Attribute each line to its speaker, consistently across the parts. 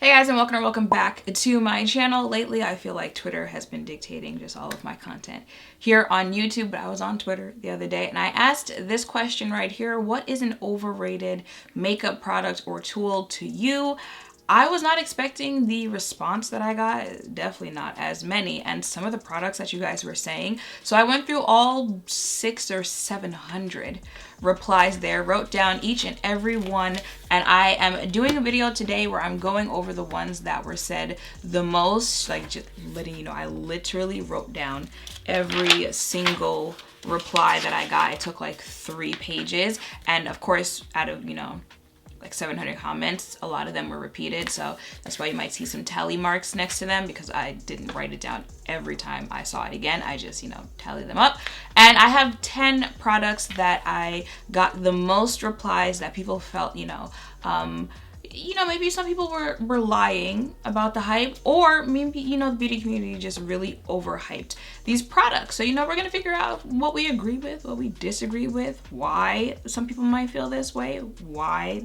Speaker 1: Hey guys, and welcome back to my channel. Lately I feel like Twitter has been dictating just all of my content here on YouTube, but I was on Twitter the other day and I asked this question right here: what is an overrated makeup product or tool to you? I was not expecting the response that I got, definitely not as many, and some of the products that you guys were saying. So I went through all 600 or 700 replies there, wrote down each and every one, and I am doing a video today where I'm going over the ones that were said the most, like just letting you know I literally wrote down every single reply that I got. It took like 3 pages, and of course out of, like 700 comments, a lot of them were repeated, so that's why you might see some tally marks next to them, because I didn't write it down every time I saw it again. I just, tally them up. And I have 10 products that I got the most replies that people felt, maybe some people were lying about the hype, or maybe, the beauty community just really overhyped these products. So, we're gonna figure out what we agree with, what we disagree with, why some people might feel this way, why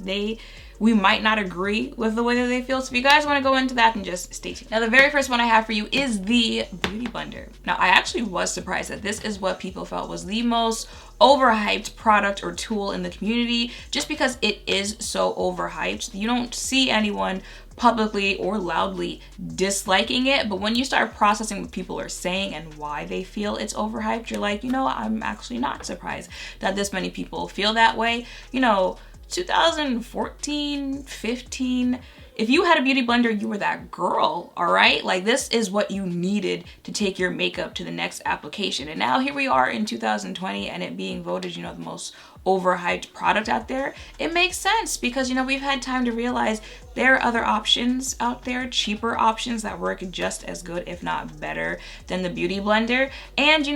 Speaker 1: we might not agree with the way that they feel. So if you guys want to go into that, then just stay tuned. Now, the very first one I have for you is the Beauty Blender. Now, I actually was surprised that this is what people felt was the most overhyped product or tool in the community, just because it is so overhyped. You don't see anyone publicly or loudly disliking it, but when you start processing what people are saying and why they feel it's overhyped, you're like, I'm actually not surprised that this many people feel that way. 2014, 15, if you had a beauty blender, you were that girl, all right? Like, this is what you needed to take your makeup to the next application. And now here we are in 2020 and it being voted, the most overhyped product out there. It makes sense because, we've had time to realize there are other options out there, cheaper options that work just as good, if not better, than the Beauty Blender. And,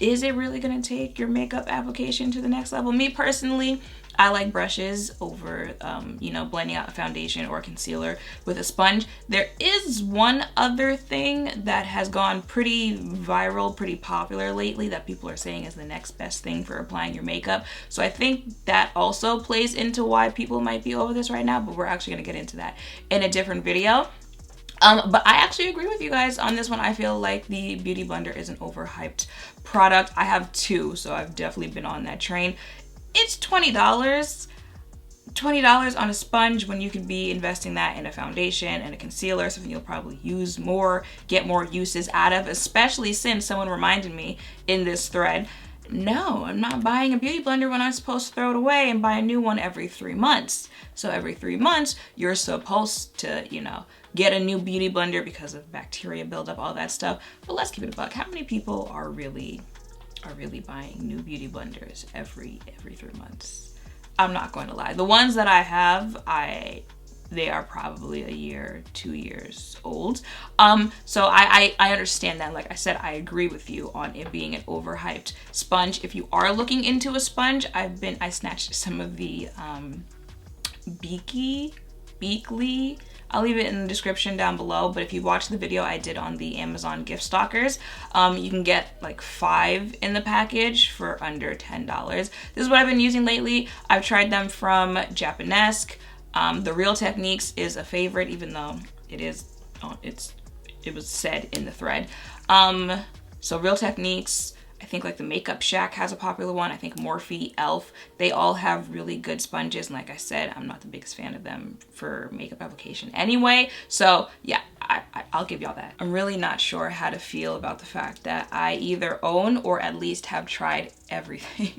Speaker 1: is it really gonna take your makeup application to the next level? Me personally, I like brushes over, blending out a foundation or concealer with a sponge. There is one other thing that has gone pretty viral, pretty popular lately that people are saying is the next best thing for applying your makeup. So I think that also plays into why people might be over this right now, but we're actually gonna get into that in a different video. But I actually agree with you guys on this one. I feel like the Beauty Blender is an overhyped product. I have 2, so I've definitely been on that train. It's $20. $20 on a sponge when you could be investing that in a foundation and a concealer, something you'll probably use more, get more uses out of, especially since someone reminded me in this thread, no, I'm not buying a beauty blender when I'm supposed to throw it away and buy a new one every 3 months. So every 3 months, you're supposed to, get a new beauty blender because of bacteria buildup, all that stuff. But let's keep it a buck. How many people are really buying new beauty blenders every 3 months? I'm not going to lie. The ones that I have, they are probably a year, 2 years old. So I understand that. Like I said, I agree with you on it being an overhyped sponge. If you are looking into a sponge, I snatched some of the Beekly. I'll leave it in the description down below, but if you watch the video I did on the Amazon gift stalkers, you can get like 5 in the package for under $10. This is what I've been using lately. I've tried them from Japanesque. The Real Techniques is a favorite, even though it was said in the thread. So Real Techniques, I think like the Makeup Shack has a popular one. I think Morphe, e.l.f., they all have really good sponges. And like I said, I'm not the biggest fan of them for makeup application anyway. So yeah, I'll give y'all that. I'm really not sure how to feel about the fact that I either own or at least have tried everything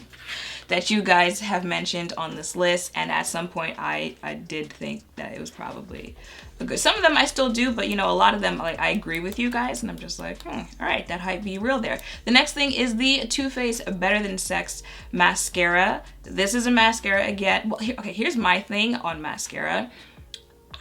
Speaker 1: that you guys have mentioned on this list, and at some point I did think that it was probably a good. Some of them I still do, but a lot of them, like, I agree with you guys, and I'm just like, all right, that hype be real there. The next thing is the Too Faced Better Than Sex mascara. This is a mascara again. Well, here's my thing on mascara.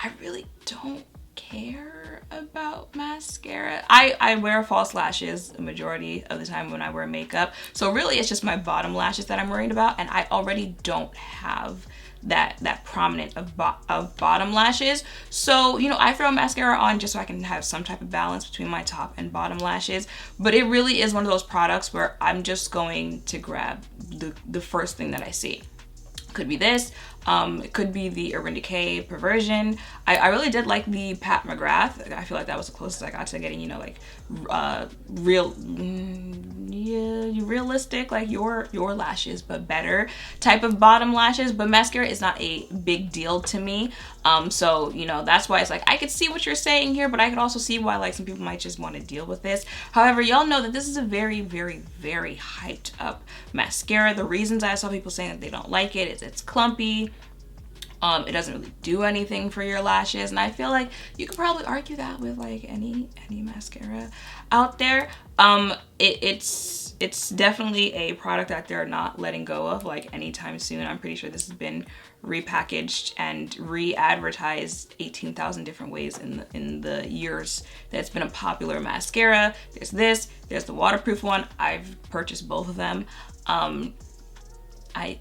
Speaker 1: I really don't care about mascara. I wear false lashes the majority of the time when I wear makeup, so really it's just my bottom lashes that I'm worried about, and I already don't have that prominent of bottom lashes. So I throw mascara on just so I can have some type of balance between my top and bottom lashes, but it really is one of those products where I'm just going to grab the first thing that I see. Could be this, It could be the Urban Decay Perversion. I really did like the Pat McGrath. I feel like that was the closest I got to getting, you know, like realistic, like your lashes, but better type of bottom lashes. But mascara is not a big deal to me. So, you know, that's why it's like, I could see what you're saying here, but I could also see why like some people might just want to deal with this. However, y'all know that this is a very, very, very hyped up mascara. The reasons I saw people saying that they don't like it is it's clumpy. It doesn't really do anything for your lashes, and I feel like you could probably argue that with like any mascara out there. It's definitely a product that they're not letting go of like anytime soon. I'm pretty sure this has been repackaged and re-advertised 18,000 different ways in the years that it's been a popular mascara. There's this, there's the waterproof one. I've purchased both of them. I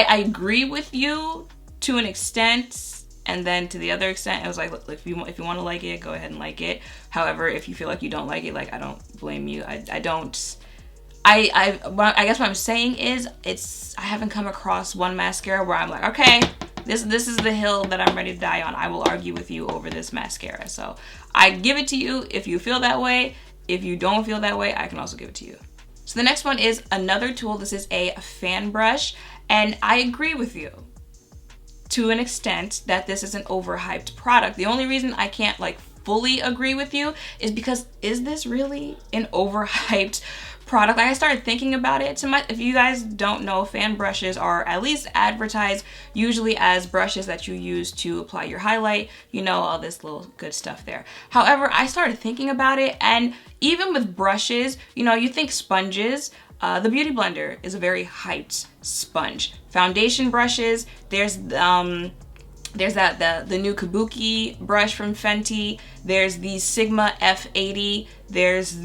Speaker 1: agree with you to an extent, and then to the other extent, it was like, look, if you want to like it, go ahead and like it. However, if you feel like you don't like it, like, I don't blame you. I guess what I'm saying is, I haven't come across one mascara where I'm like, okay, this is the hill that I'm ready to die on. I will argue with you over this mascara. So I give it to you if you feel that way. If you don't feel that way, I can also give it to you. So the next one is another tool. This is a fan brush, and I agree with you to an extent that this is an overhyped product. The only reason I can't like fully agree with you is because, is this really an overhyped product? Like, I started thinking about it. If you guys don't know, fan brushes are at least advertised usually as brushes that you use to apply your highlight, you know, all this little good stuff there. However, I started thinking about it, and even with brushes, you know, you think sponges. The Beauty Blender is a very hyped sponge. Foundation brushes, there's the new Kabuki brush from Fenty. There's the Sigma F80. There's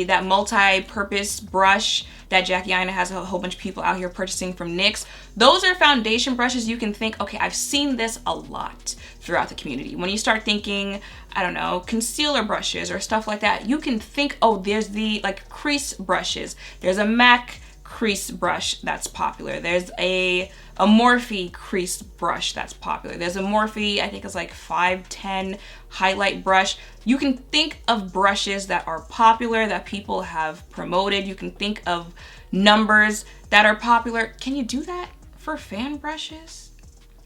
Speaker 1: that multi-purpose brush that Jackie Aina has a whole bunch of people out here purchasing from NYX. Those are foundation brushes you can think, okay, I've seen this a lot throughout the community. When you start thinking, I don't know, concealer brushes or stuff like that, you can think, oh, there's the like crease brushes. There's a MAC crease brush that's popular. There's a Morphe crease brush that's popular. There's a Morphe, I think it's like 510 highlight brush. You can think of brushes that are popular, that people have promoted. You can think of numbers that are popular. Can you do that for fan brushes?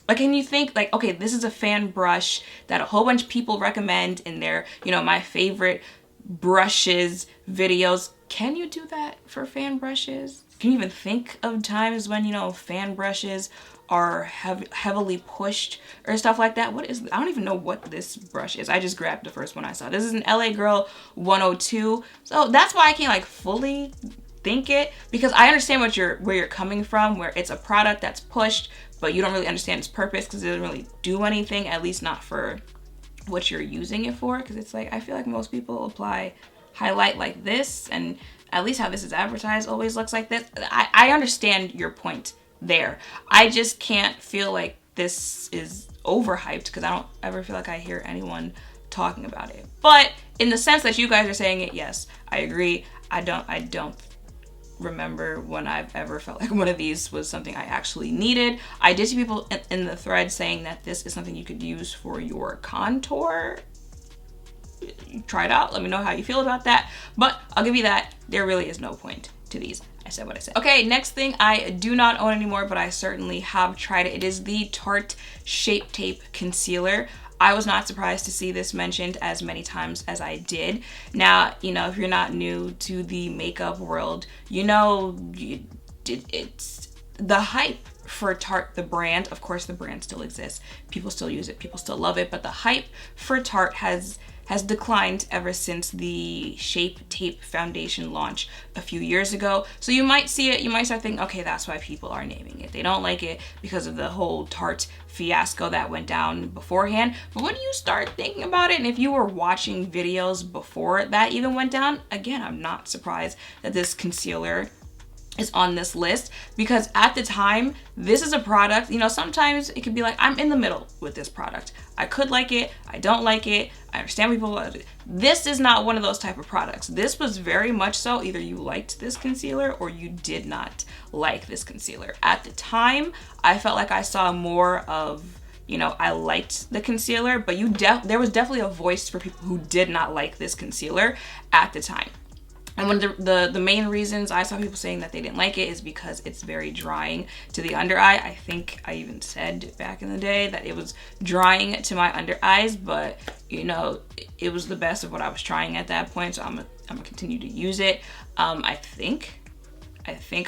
Speaker 1: Like, can you think like, okay, this is a fan brush that a whole bunch of people recommend in their, you know, my favorite brushes videos. Can you do that for fan brushes? Can you even think of times when, you know, fan brushes are heavily pushed or stuff like that? I don't even know what this brush is. I just grabbed the first one I saw. This is an LA Girl 102. So that's why I can't like fully think it, because I understand where you're coming from, where it's a product that's pushed, but you don't really understand its purpose because it doesn't really do anything, at least not for what you're using it for. Because it's like, I feel like most people apply highlight like this, and at least how this is advertised always looks like this. I understand your point there. I just can't feel like this is overhyped because I don't ever feel like I hear anyone talking about it. But in the sense that you guys are saying it, yes, I agree. I don't remember when I've ever felt like one of these was something I actually needed. I did see people in the thread saying that this is something you could use for your contour. Try it out, let me know how you feel about that, but I'll give you that, there really is no point to these. I said what I said. Okay, next thing I do not own anymore, but I certainly have tried it. It is the Tarte Shape Tape Concealer. I was not surprised to see this mentioned as many times as I did. Now, you know, if you're not new to the makeup world, you know, it's the hype for Tarte, the brand. Of course, the brand still exists. People still use it. People still love it. But the hype for Tarte has declined ever since the Shape Tape foundation launch a few years ago. So you might see it, you might start thinking, okay, that's why people are naming it. They don't like it because of the whole Tarte fiasco that went down beforehand. But when you start thinking about it, and if you were watching videos before that even went down, again, I'm not surprised that this concealer is on this list, because at the time, this is a product, you know, sometimes it could be like, I'm in the middle with this product. I could like it, I don't like it, I understand people love it. This is not one of those type of products. This was very much so, either you liked this concealer or you did not like this concealer. At the time, I felt like I saw more of, you know, I liked the concealer, but there was definitely a voice for people who did not like this concealer at the time. And one of the main reasons I saw people saying that they didn't like it is because it's very drying to the under eye. I think I even said back in the day that it was drying to my under eyes, but you know, it was the best of what I was trying at that point, so I'm gonna continue to use it. I think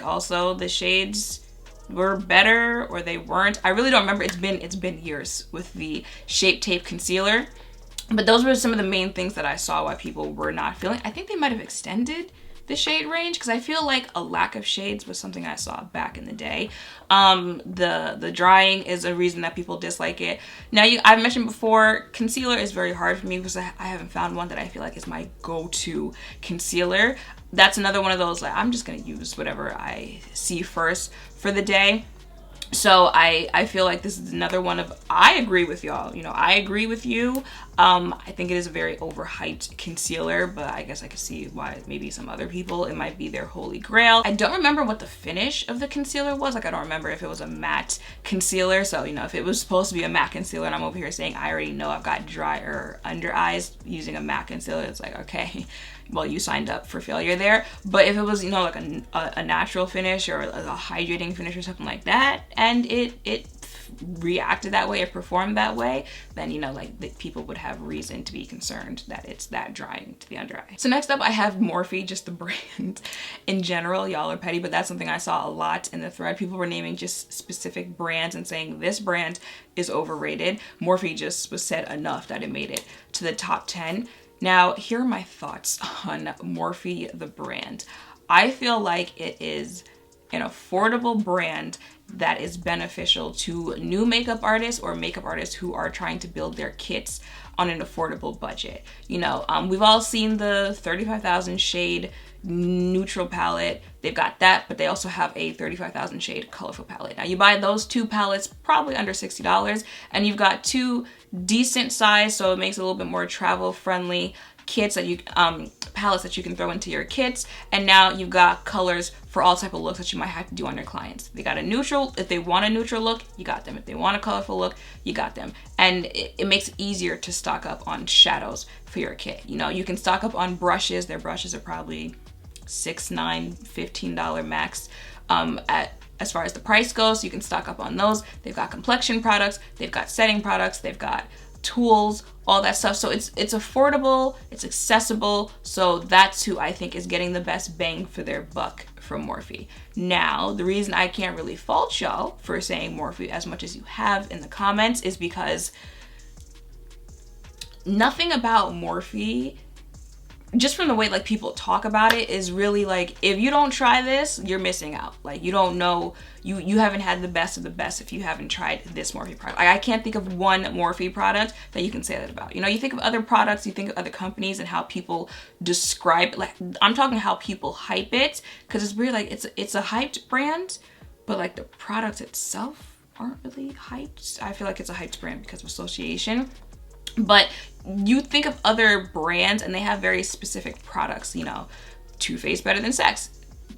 Speaker 1: also the shades were better, or they weren't. I really don't remember. It's been years with the Shape Tape concealer. But those were some of the main things that I saw why people were not feeling. I think they might have extended the shade range, because I feel like a lack of shades was something I saw back in the day. The drying is a reason that people dislike it. Now, I've mentioned before, concealer is very hard for me because I haven't found one that I feel like is my go-to concealer. That's another one of those, like, I'm just gonna use whatever I see first for the day. So I feel like this is another one of, I agree with y'all, you know, I agree with you. I think it is a very overhyped concealer, but I guess I could see why maybe some other people, it might be their holy grail. I don't remember what the finish of the concealer was. Like, I don't remember if it was a matte concealer. So, you know, if it was supposed to be a matte concealer and I'm over here saying, I already know I've got drier under eyes using a matte concealer, it's like, okay, well, you signed up for failure there. But if it was, you know, like a natural finish or a hydrating finish or something like that, and it reacted that way or performed that way, then, you know, like, people would have reason to be concerned that it's that drying to the under eye. So next up, I have Morphe, just the brand in general. Y'all are petty, but that's something I saw a lot in the thread. People were naming just specific brands and saying this brand is overrated. Morphe just was said enough that it made it to the top 10. Now, here are my thoughts on Morphe, the brand. I feel like it is an affordable brand that is beneficial to new makeup artists or makeup artists who are trying to build their kits on an affordable budget. You know, we've all seen the 35,000 shade neutral palette. They've got that, but they also have a 35,000 shade colorful palette. Now, you buy those two palettes probably under $60, and you've got two decent size, so it makes it a little bit more travel friendly kits that you palettes that you can throw into your kits. And now you've got colors for all type of looks that you might have to do on your clients. They got a neutral. If they want a neutral look, you got them. If they want a colorful look, you got them. And it makes it easier to stock up on shadows for your kit. You know, you can stock up on brushes. Their brushes are probably $6, $9, $15 max as far as the price goes. So you can stock up on those. They've got complexion products, they've got setting products, they've got tools, all that stuff. So it's affordable, it's accessible. So that's who I think is getting the best bang for their buck from Morphe. Now, the reason I can't really fault y'all for saying Morphe as much as you have in the comments is because nothing about Morphe, just from the way like people talk about it, is really like, if you don't try this, you're missing out. Like, you don't know, you haven't had the best of the best if you haven't tried this Morphe product. Like, I can't think of one Morphe product that you can say that about. You know, you think of other products, you think of other companies and how people describe it. Like, I'm talking how people hype it, because it's weird, like it's a hyped brand, but like the product itself aren't really hyped. I feel like it's a hyped brand because of association. But you think of other brands and they have very specific products, you know, Too Faced better than Sex.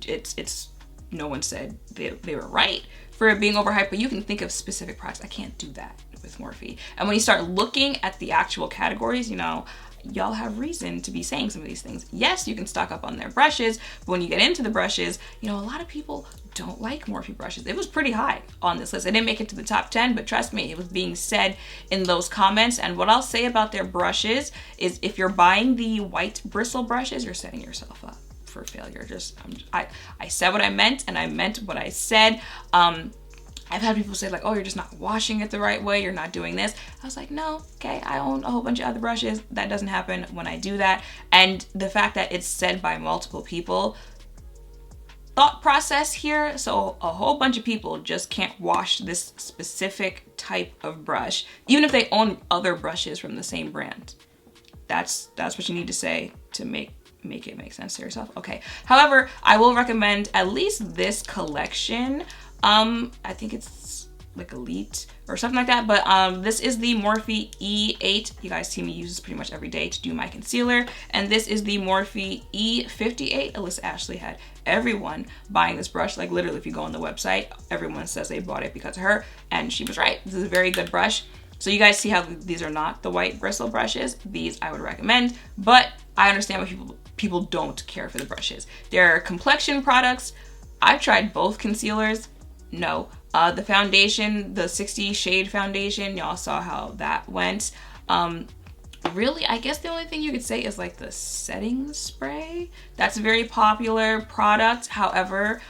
Speaker 1: It's no one said they were right for it being overhyped, but you can think of specific products. I can't do that with Morphe. And when you start looking at the actual categories, you know, y'all have reason to be saying some of these things. Yes, you can stock up on their brushes, but when you get into the brushes, you know, a lot of people don't like Morphe brushes. It was pretty high on this list. I didn't make it to the top 10, but trust me, it was being said in those comments. And what I'll say about their brushes is, if you're buying the white bristle brushes, you're setting yourself up for failure. I said what I meant, and I meant what I said. I've had people say like, oh, you're just not washing it the right way, you're not doing this. I was like, no, okay, I own a whole bunch of other brushes. That doesn't happen when I do that. And the fact that it's said by multiple people, thought process here. So a whole bunch of people just can't wash this specific type of brush, even if they own other brushes from the same brand. That's what you need to say to make make it make sense to yourself. Okay. However, I will recommend at least this collection. I think it's like Elite or something like that, but this is the Morphe E8. You guys see me use this pretty much every day to do my concealer, and this is the Morphe E58. Alyssa Ashley had everyone buying this brush. Like literally, if you go on the website, everyone says they bought it because of her, and she was right. This is a very good brush. So you guys see how these are not the white bristle brushes. These I would recommend, but I understand why people don't care for the brushes. They're complexion products. I've tried both concealers. No. The foundation, the 60 shade foundation, y'all saw how that went. Really, I guess the only thing you could say is like the setting spray. That's a very popular product. However,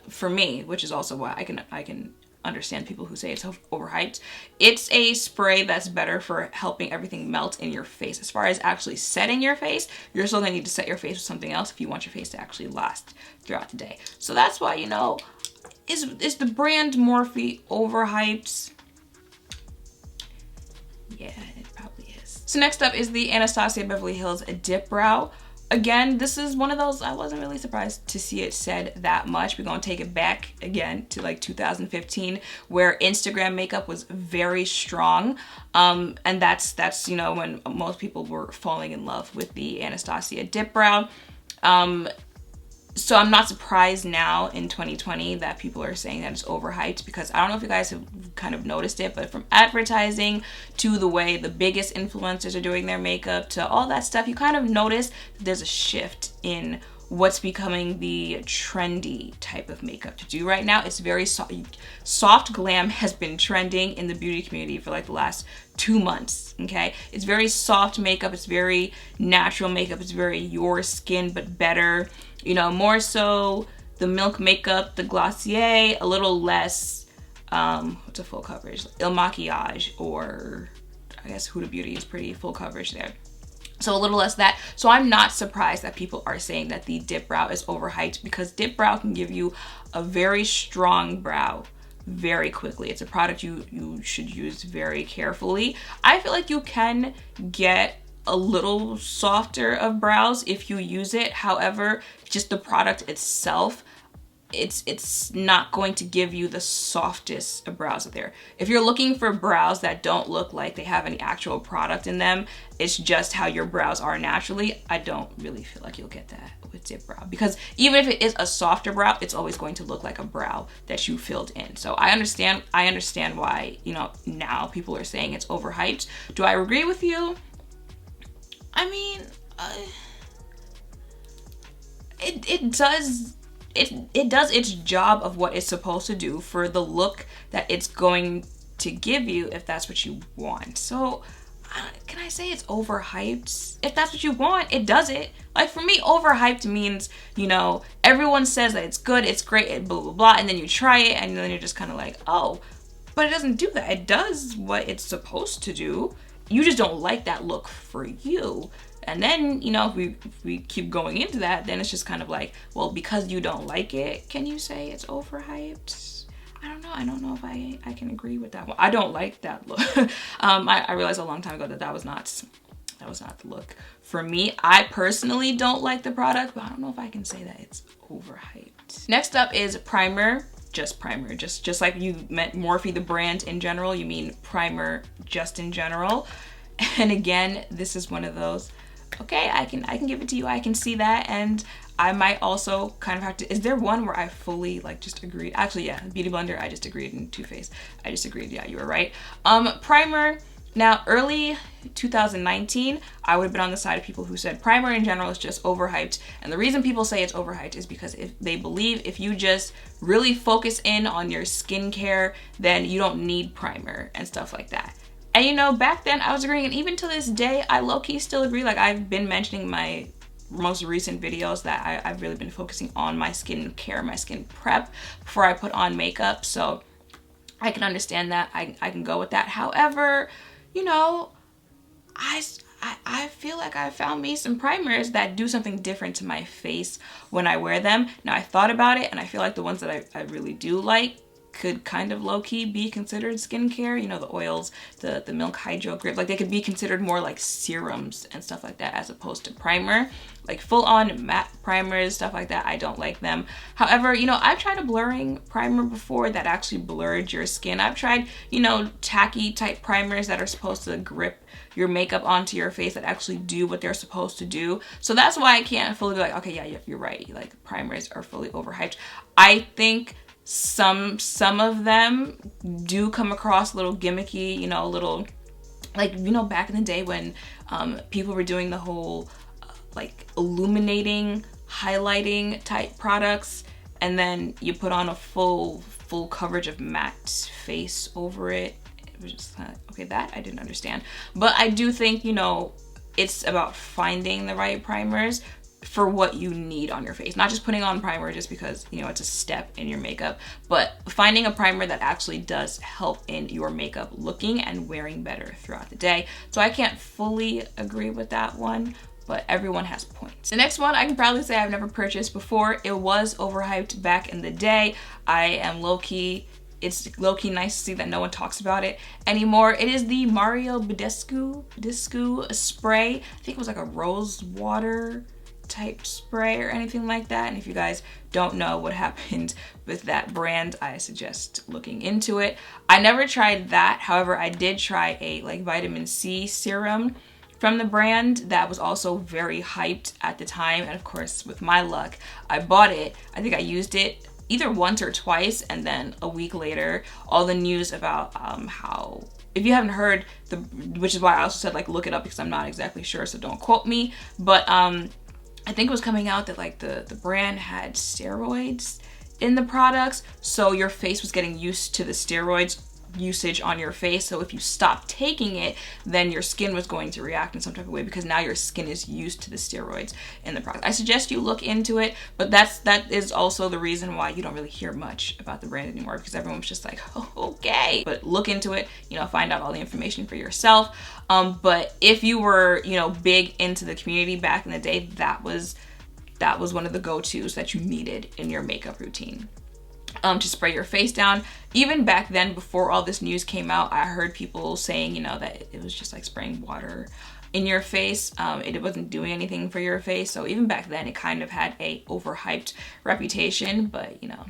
Speaker 1: for me, which is also why I can understand people who say it's overhyped. It's a spray that's better for helping everything melt in your face. As far as actually setting your face, you're still gonna need to set your face with something else if you want your face to actually last throughout the day. So that's why, you know, is the brand Morphe overhyped? Yeah, it probably is. So next up is the Anastasia Beverly Hills Dip Brow. Again, this is one of those, I wasn't really surprised to see it said that much. We're gonna take it back again to like 2015, where Instagram makeup was very strong. And that's you know, when most people were falling in love with the Anastasia Dip Brow. So I'm not surprised now in 2020 that people are saying that it's overhyped, because I don't know if you guys have kind of noticed it, but from advertising to the way the biggest influencers are doing their makeup to all that stuff, you kind of notice that there's a shift in what's becoming the trendy type of makeup to do right now. It's very soft glam has been trending in the beauty community for like the last 2 months, okay? It's very soft makeup, it's very natural makeup, it's very your skin but better. You know, more so the Milk makeup, the Glossier, a little less, what's a full coverage? Il Makiage, or I guess Huda Beauty is pretty full coverage there. So a little less that. So I'm not surprised that people are saying that the Dip Brow is overhyped, because Dip Brow can give you a very strong brow very quickly. It's a product you should use very carefully. I feel like you can get a little softer of brows if you use it. However, just the product itself, it's not going to give you the softest of brows out there. If you're looking for brows that don't look like they have any actual product in them, it's just how your brows are naturally, I don't really feel like you'll get that with Dip Brow, because even if it is a softer brow, it's always going to look like a brow that you filled in. So I understand why, you know, now people are saying it's overhyped. Do I agree with you? I mean, it does its job of what it's supposed to do for the look that it's going to give you, if that's what you want. So can I say it's overhyped? If that's what you want, it does it. Like for me, overhyped means, you know, everyone says that it's good, it's great, blah, blah, blah, and then you try it and then you're just kind of like, oh, but it doesn't do that. It does what it's supposed to do. You just don't like that look for you. And then, you know, if we keep going into that, then it's just kind of like, well, because you don't like it, can you say it's overhyped? I don't know if I can agree with that one. I don't like that look. I realized a long time ago that was not the look for me. I personally don't like the product, but I don't know if I can say that it's overhyped. Next up is primer. Just primer, just like you meant Morphe the brand in general, you mean primer just in general. And again, this is one of those, okay, I can give it to you, I can see that, and I might also kind of have to, is there one where I fully like just agreed? Actually, yeah, Beauty Blender, I just agreed, and Too Faced, I just agreed, yeah, you were right. Primer, now early 2019, I would have been on the side of people who said primer in general is just overhyped. And the reason people say it's overhyped is because if they believe if you just really focus in on your skincare, then you don't need primer and stuff like that. And you know, back then I was agreeing, and even to this day, I low-key still agree. Like I've been mentioning my most recent videos that I've really been focusing on my skincare, my skin prep before I put on makeup. So I can understand that, I can go with that. However, you know, I feel like I found me some primers that do something different to my face when I wear them. Now I thought about it, and I feel like the ones that I really do like could kind of low-key be considered skincare. You know, the oils, the milk hydro grip, like they could be considered more like serums and stuff like that as opposed to primer. Like full-on matte primers, stuff like that, I don't like them. However, you know, I've tried a blurring primer before that actually blurred your skin. I've tried, you know, tacky type primers that are supposed to grip your makeup onto your face that actually do what they're supposed to do. So that's why I can't fully be like, okay, yeah, you're right. Like primers are fully overhyped. I think some of them do come across a little gimmicky, you know, a little, like, you know, back in the day when people were doing the whole like illuminating, highlighting type products, and then you put on a full coverage of matte face over it. It was just kind of, okay, that I didn't understand. But I do think, you know, it's about finding the right primers for what you need on your face. Not just putting on primer just because, you know, it's a step in your makeup, but finding a primer that actually does help in your makeup looking and wearing better throughout the day. So I can't fully agree with that one, but everyone has points. The next one I can proudly say I've never purchased before. It was overhyped back in the day. It's low-key nice to see that no one talks about it anymore. It is the Mario Badescu spray. I think it was like a rose water type spray or anything like that. And if you guys don't know what happened with that brand, I suggest looking into it. I never tried that. However, I did try a like vitamin C serum from the brand that was also very hyped at the time. And of course, with my luck, I bought it. I think I used it either once or twice, and then a week later, all the news about how, if you haven't heard, which is why I also said like look it up because I'm not exactly sure, so don't quote me, but I think it was coming out that like the brand had steroids in the products, so your face was getting used to the steroids usage on your face. So if you stop taking it, then your skin was going to react in some type of way because now your skin is used to the steroids in the product. I suggest you look into it, but that is also the reason why you don't really hear much about the brand anymore, because everyone's just like, oh, okay. But look into it, you know, find out all the information for yourself. But if you were, you know, big into the community back in the day, that was one of the go-tos that you needed in your makeup routine. To spray your face down. Even back then, before all this news came out, I heard people saying, you know, that it was just like spraying water in your face. It wasn't doing anything for your face. So even back then, it kind of had a overhyped reputation, but you know,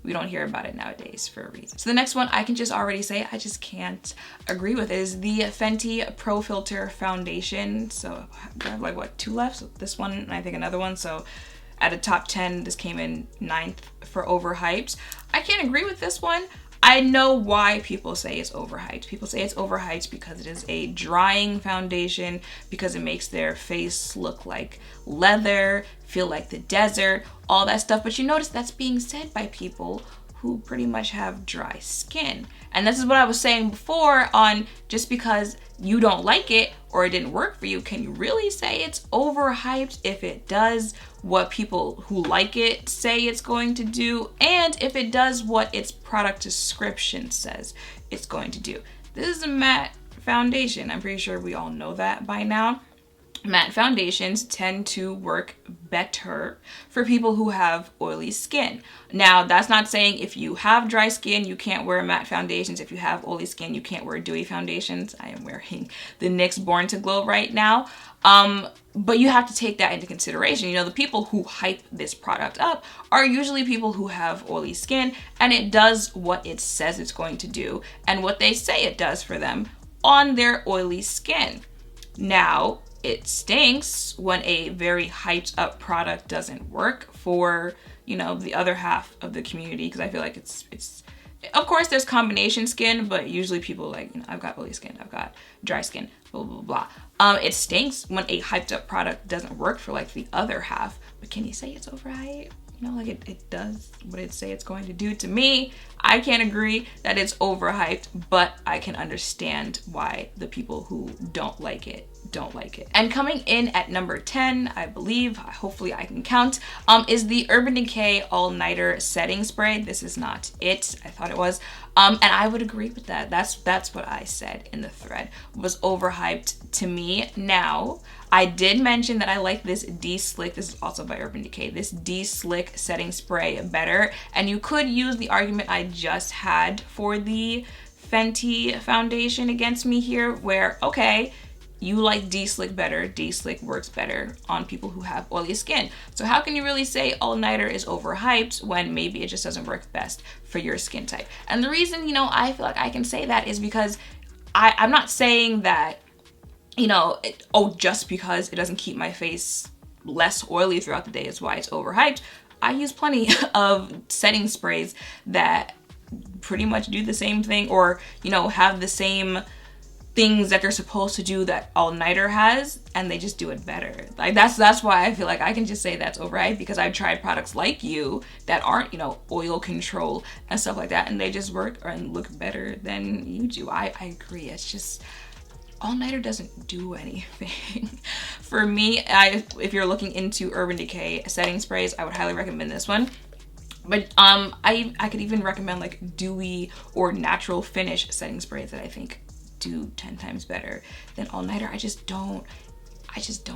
Speaker 1: we don't hear about it nowadays for a reason. So the next one I can just already say I just can't agree with is the Fenty Pro Filter Foundation. So I have like what, 2 left? So this one and I think another one. So at a top 10, this came in 9th for overhyped. I can't agree with this one. I know why people say it's overhyped. People say it's overhyped because it is a drying foundation, because it makes their face look like leather, feel like the desert, all that stuff. But you notice that's being said by people who pretty much have dry skin. And this is what I was saying before on just because you don't like it or it didn't work for you, can you really say it's overhyped if it does what people who like it say it's going to do, and if it does what its product description says it's going to do? This is a matte foundation. I'm pretty sure we all know that by now. Matte foundations tend to work better for people who have oily skin. Now, that's not saying if you have dry skin, you can't wear matte foundations. If you have oily skin, you can't wear dewy foundations. I am wearing the NYX Born to Glow right now. But you have to take that into consideration. You know, the people who hype this product up are usually people who have oily skin, and it does what it says it's going to do and what they say it does for them on their oily skin. Now, it stinks when a very hyped up product doesn't work for, you know, the other half of the community, because I feel like it's of course there's combination skin, but usually people like, you know, I've got oily skin, I've got dry skin, blah, blah, blah. It stinks when a hyped up product doesn't work for like the other half, but can you say it's overhyped? You know, like it does what it say it's going to do. To me, I can't agree that it's overhyped, but I can understand why the people who don't like it don't like it. And coming in at number 10, I believe, hopefully I can count, is the Urban Decay All Nighter Setting Spray. This is not it. I thought it was. And I would agree with that. That's what I said in the thread, was overhyped to me. Now, I did mention that I like this De-Slick, this is also by Urban Decay, this De-Slick setting spray better. And you could use the argument I just had for the Fenty foundation against me here, where, okay, you like De-Slick better. De-Slick works better on people who have oily skin. So how can you really say All Nighter is overhyped when maybe it just doesn't work best for your skin type? And the reason, you know, I feel like I can say that is because I'm not saying that, you know, just because it doesn't keep my face less oily throughout the day is why it's overhyped. I use plenty of setting sprays that pretty much do the same thing, or, you know, have the same things that they're supposed to do that All Nighter has, and they just do it better. Like that's why I feel like I can just say that's overhyped, because I've tried products like you that aren't, you know, oil control and stuff like that, and they just work and look better than you do. I agree. It's just All Nighter doesn't do anything. For me, if you're looking into Urban Decay setting sprays, I would highly recommend this one. But I could even recommend like dewy or natural finish setting sprays that I think do 10 times better than All Nighter. I just don't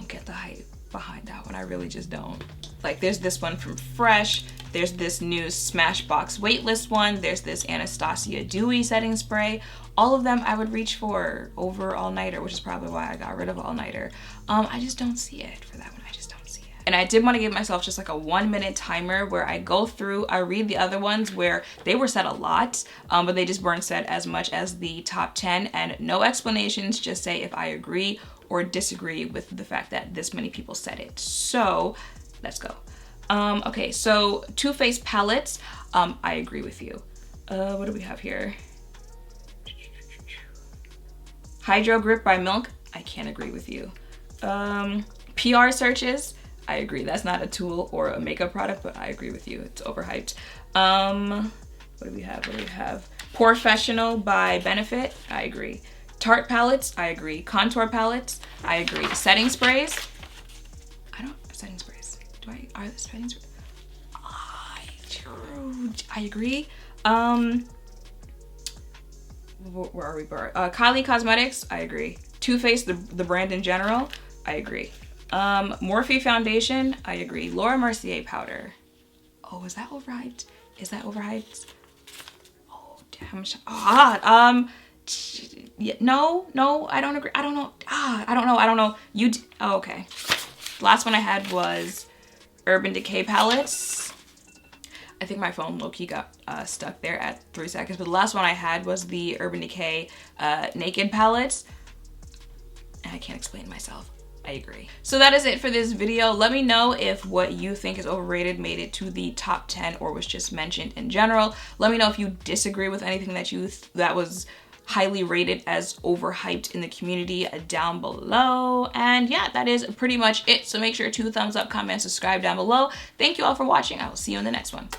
Speaker 1: get the hype behind that one. I really just don't. Like, there's this one from Fresh, there's this new Smashbox Weightless one, there's this Anastacio Dewy setting spray. All of them I would reach for over All Nighter, which is probably why I got rid of All Nighter. I just don't see it for that one. I just don't see it. And I did want to give myself just like a 1-minute timer where I go through, I read the other ones where they were said a lot, but they just weren't said as much as the top 10, and no explanations, just say if I agree or disagree with the fact that this many people said it. So let's go. Okay, so Too Faced palettes, I agree with you. What do we have here? Hydro Grip by Milk, I can't agree with you. PR searches, I agree. That's not a tool or a makeup product, but I agree with you. It's overhyped. What do we have? Professional by Benefit, I agree. Tarte palettes, I agree. Contour palettes, I agree. Setting sprays, setting sprays. Are the setting sprays? I agree. Where are we? Kylie Cosmetics, I agree. Too Faced, the brand in general, I agree. Morphe foundation, I agree. Laura Mercier powder. Oh, is that overhyped? Is that overhyped? Oh, damn. Yeah, no, I don't agree. I don't know. I don't know. Oh, okay. The last one I had was Urban Decay palettes. I think my phone low-key got stuck there at 3 seconds, but the last one I had was the Urban Decay Naked palettes. And I can't explain myself. I agree. So that is it for this video. Let me know if what you think is overrated made it to the top 10 or was just mentioned in general. Let me know if you disagree with anything that was highly rated as overhyped in the community down below. And yeah, that is pretty much it. So make sure to thumbs up, comment, subscribe down below. Thank you all for watching. I will see you in the next one.